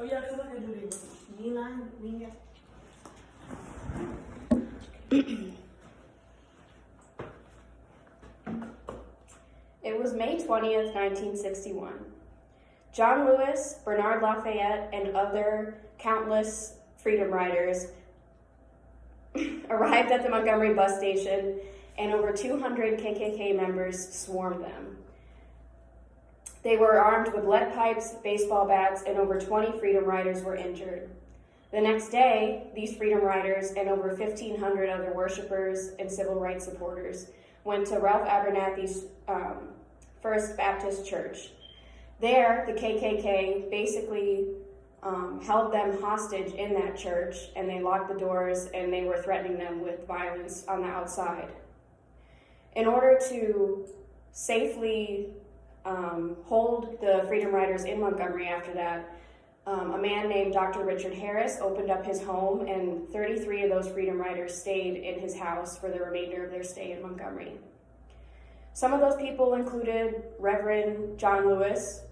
Oh ya, coba kayak dulu. Nina, Nina. It was May 20th, 1961. John Lewis, Bernard Lafayette, and other countless freedom riders arrived at the Montgomery bus station, and over 200 KKK members swarmed them. They were armed with lead pipes, baseball bats, and over 20 freedom riders were injured. The next day, these freedom riders and over 1,500 other worshipers and civil rights supporters went to Ralph Abernathy's First Baptist Church. There, the KKK basically held them hostage in that church, and they locked the doors, and they were threatening them with violence on the outside. In order to safely hold the freedom riders in Montgomery after that, a man named Dr. Richard Harris opened up his home, and 33 of those freedom riders stayed in his house for the remainder of their stay in Montgomery. Some of those people included John Lewis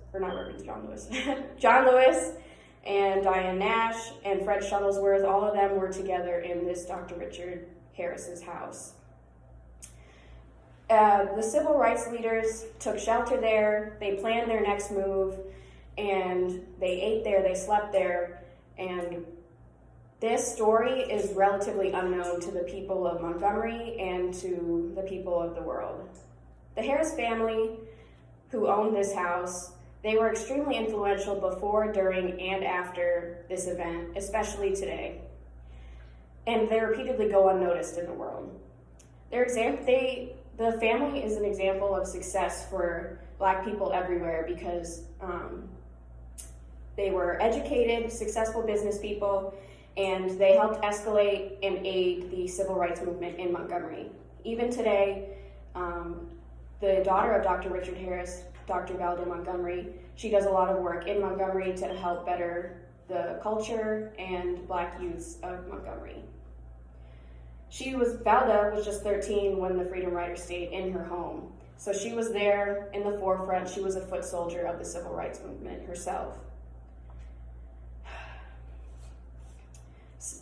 and Diane Nash and Fred Shuttlesworth. All of them were together in this Dr. Richard Harris's house. The civil rights leaders took shelter there, they planned their next move, and they ate there, they slept there, and this story is relatively unknown to the people of Montgomery and to the people of the world. The Harris family, who owned this house, they were extremely influential before, during, and after this event, especially today. And they repeatedly go unnoticed in the world. The family is an example of success for Black people everywhere because they were educated, successful business people, and they helped escalate and aid the civil rights movement in Montgomery. Even today, the daughter of Dr. Richard Harris, Dr. Valda Montgomery, she does a lot of work in Montgomery to help better the culture and Black youths of Montgomery. Valda was just 13 when the Freedom Riders stayed in her home. So she was there in the forefront. She was a foot soldier of the civil rights movement herself.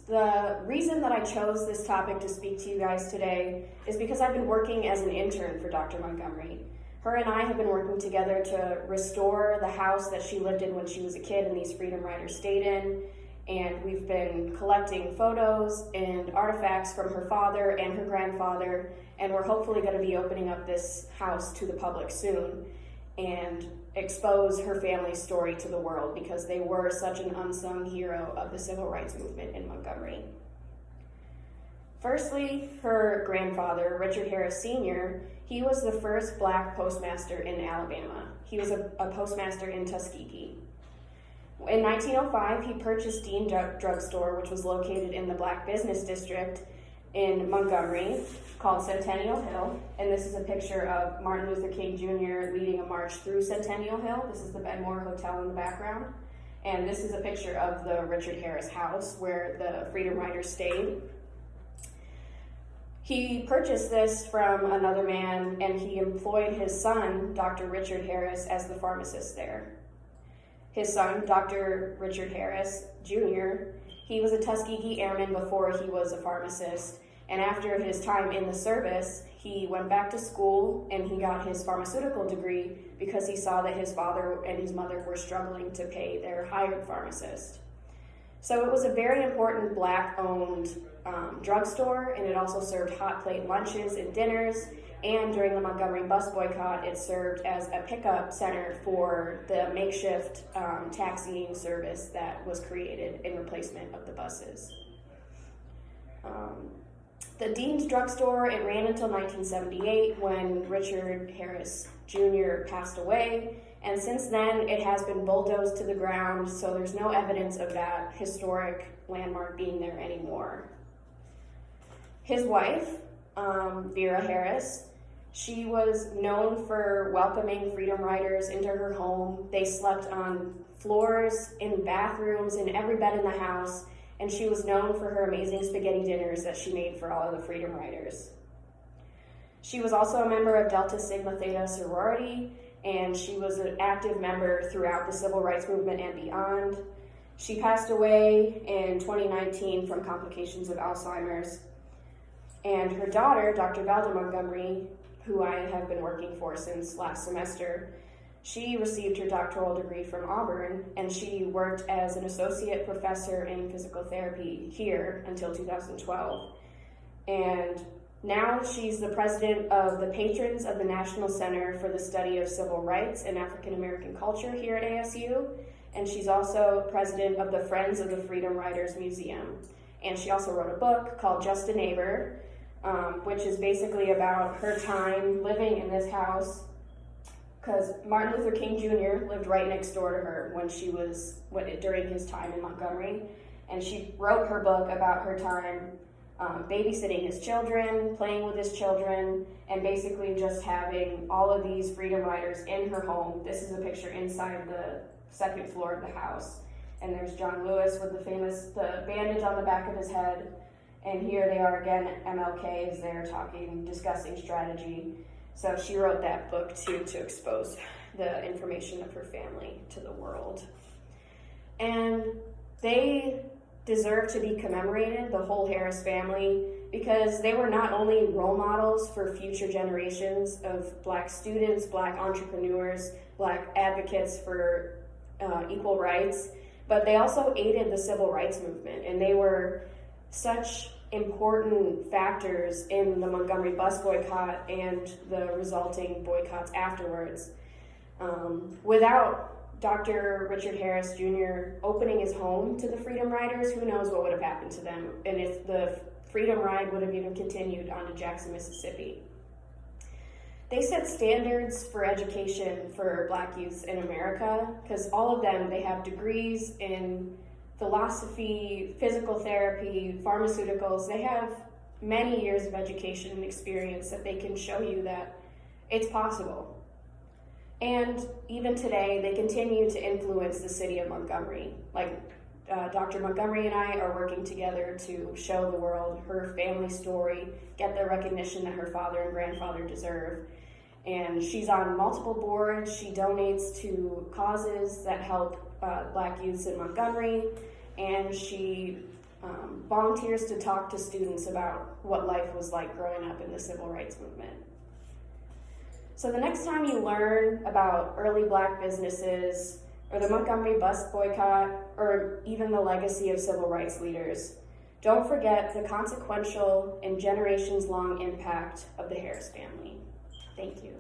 The reason that I chose this topic to speak to you guys today is because I've been working as an intern for Dr. Montgomery. Her and I have been working together to restore the house that she lived in when she was a kid and these Freedom Riders stayed in. And we've been collecting photos and artifacts from her father and her grandfather, and we're hopefully going to be opening up this house to the public soon and expose her family's story to the world because they were such an unsung hero of the civil rights movement in Montgomery. Firstly, her grandfather, Richard Harris Sr., he was the first Black postmaster in Alabama. He was a postmaster in Tuskegee. In 1905, he purchased Dean Drugstore, which was located in the Black Business District in Montgomery, called Centennial Hill. And this is a picture of Martin Luther King Jr. leading a march through Centennial Hill. This is the Benmore Hotel in the background. And this is a picture of the Richard Harris house where the Freedom Riders stayed. He purchased this from another man, and he employed his son, Dr. Richard Harris, as the pharmacist there. His son, Dr. Richard Harris Jr., he was a Tuskegee Airman before he was a pharmacist, and after his time in the service, he went back to school and he got his pharmaceutical degree because he saw that his father and his mother were struggling to pay their hired pharmacist. So it was a very important Black-owned drugstore, and it also served hot plate lunches and dinners. And during the Montgomery bus boycott, it served as a pickup center for the makeshift taxiing service that was created in replacement of the buses. The Dean's Drugstore, it ran until 1978 when Richard Harris Jr. passed away. And since then, it has been bulldozed to the ground, so there's no evidence of that historic landmark being there anymore. His wife, Vera Harris, she was known for welcoming Freedom Riders into her home. They slept on floors, in bathrooms, in every bed in the house, and she was known for her amazing spaghetti dinners that she made for all of the Freedom Riders. She was also a member of Delta Sigma Theta sorority, and she was an active member throughout the civil rights movement and beyond. She passed away in 2019 from complications of Alzheimer's. And her daughter, Dr. Valda Montgomery, who I have been working for since last semester, she received her doctoral degree from Auburn, and she worked as an associate professor in physical therapy here until 2012. And now she's the president of the Patrons of the National Center for the Study of Civil Rights and African American Culture here at ASU, and she's also president of the Friends of the Freedom Riders Museum. And she also wrote a book called Just a Neighbor, which is basically about her time living in this house, because Martin Luther King Jr. lived right next door to her during his time in Montgomery, and she wrote her book about her time babysitting his children, playing with his children, and basically just having all of these freedom riders in her home. This is a picture inside the second floor of the house, and there's John Lewis with the bandage on the back of his head. And here they are again, MLK is there discussing strategy. So she wrote that book too, to expose the information of her family to the world. And they deserve to be commemorated, the whole Harris family, because they were not only role models for future generations of Black students, Black entrepreneurs, Black advocates for equal rights, but they also aided the civil rights movement, and they were such important factors in the Montgomery bus boycott and the resulting boycotts afterwards. Without Dr. Richard Harris Jr. opening his home to the Freedom Riders, who knows what would have happened to them, and if the Freedom Ride would have even continued on to Jackson, Mississippi. They set standards for education for Black youth in America, because all of them, they have degrees in philosophy, physical therapy, pharmaceuticals. They have many years of education and experience that they can show you that it's possible. And even today, they continue to influence the city of Montgomery. Like Dr. Montgomery and I are working together to show the world her family story, get the recognition that her father and grandfather deserve. And she's on multiple boards. She donates to causes that help Black youths in Montgomery, and she volunteers to talk to students about what life was like growing up in the civil rights movement. So the next time you learn about early Black businesses, or the Montgomery bus boycott, or even the legacy of civil rights leaders, don't forget the consequential and generations-long impact of the Harris family. Thank you.